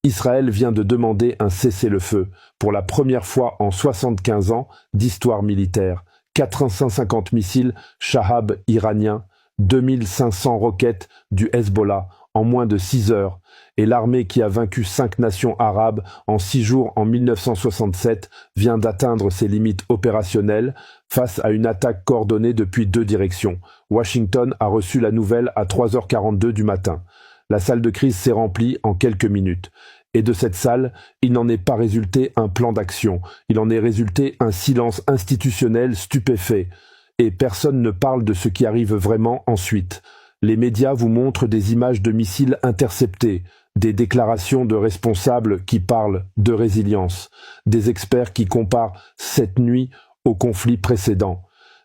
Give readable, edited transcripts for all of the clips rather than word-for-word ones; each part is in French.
Israël vient de demander un cessez-le-feu pour la première fois en 75 ans d'histoire militaire. 450 missiles Shahab iraniens, 2500 roquettes du Hezbollah en moins de 6 heures, et l'armée qui a vaincu 5 nations arabes en 6 jours en 1967 vient d'atteindre ses limites opérationnelles face à une attaque coordonnée depuis 2 directions. Washington a reçu la nouvelle à 3h42 du matin. La salle de crise s'est remplie en quelques minutes. Et de cette salle, il n'en est pas résulté un plan d'action. Il en est résulté un silence institutionnel stupéfait. Et personne ne parle de ce qui arrive vraiment ensuite. Les médias vous montrent des images de missiles interceptés, des déclarations de responsables qui parlent de résilience, des experts qui comparent cette nuit au conflit précédent.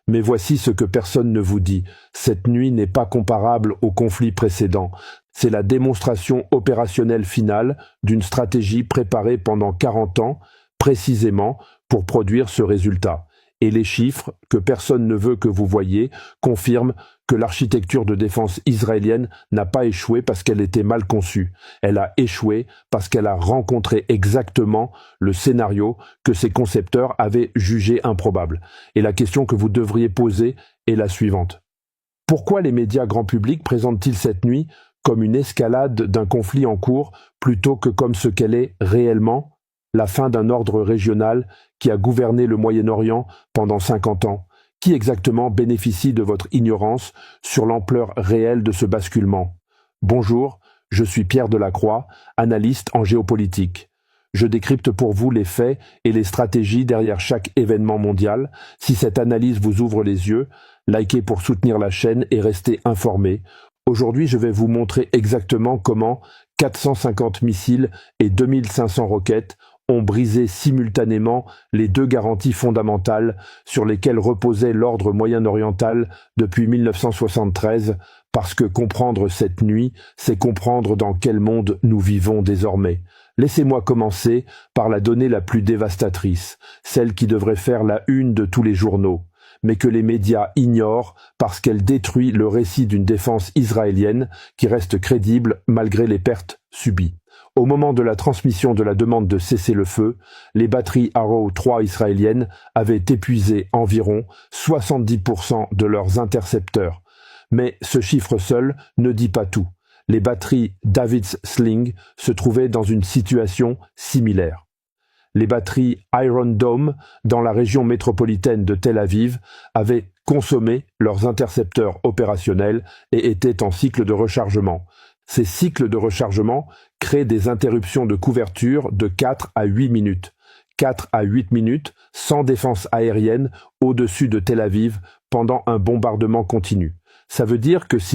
Mais voici ce que personne ne vous dit. Cette nuit n'est pas comparable au conflit précédent. C'est la démonstration opérationnelle finale d'une stratégie préparée pendant 40 ans, précisément pour produire ce résultat. Et les chiffres, que personne ne veut que vous voyiez, confirment que l'architecture de défense israélienne n'a pas échoué parce qu'elle était mal conçue. Elle a échoué parce qu'elle a rencontré exactement le scénario que ses concepteurs avaient jugé improbable. Et la question que vous devriez poser est la suivante. Pourquoi les médias grand public présentent-ils cette nuit comme une escalade d'un conflit en cours plutôt que comme ce qu'elle est réellement, la fin d'un ordre régional qui a gouverné le Moyen-Orient pendant 50 ans? Qui exactement bénéficie de votre ignorance sur l'ampleur réelle de ce basculement? Bonjour, je suis Pierre Delacroix, analyste en géopolitique. Je décrypte pour vous les faits et les stratégies derrière chaque événement mondial. Si cette analyse vous ouvre les yeux, likez pour soutenir la chaîne et restez informés. Aujourd'hui, je vais vous montrer exactement comment 450 missiles et 2500 roquettes ont brisé simultanément les 2 garanties fondamentales sur lesquelles reposait l'ordre moyen-oriental depuis 1973, parce que comprendre cette nuit, c'est comprendre dans quel monde nous vivons désormais. Laissez-moi commencer par la donnée la plus dévastatrice, celle qui devrait faire la une de tous les journaux, mais que les médias ignorent parce qu'elle détruit le récit d'une défense israélienne qui reste crédible malgré les pertes subies. Au moment de la transmission de la demande de cessez-le-feu, les batteries Arrow 3 israéliennes avaient épuisé environ 70% de leurs intercepteurs. Mais ce chiffre seul ne dit pas tout. Les batteries David's Sling se trouvaient dans une situation similaire. Les batteries Iron Dome, dans la région métropolitaine de Tel Aviv, avaient consommé leurs intercepteurs opérationnels et étaient en cycle de rechargement. Ces cycles de rechargement créent des interruptions de couverture de 4 à 8 minutes. 4 à 8 minutes sans défense aérienne au-dessus de Tel Aviv pendant un bombardement continu. Ça veut dire que si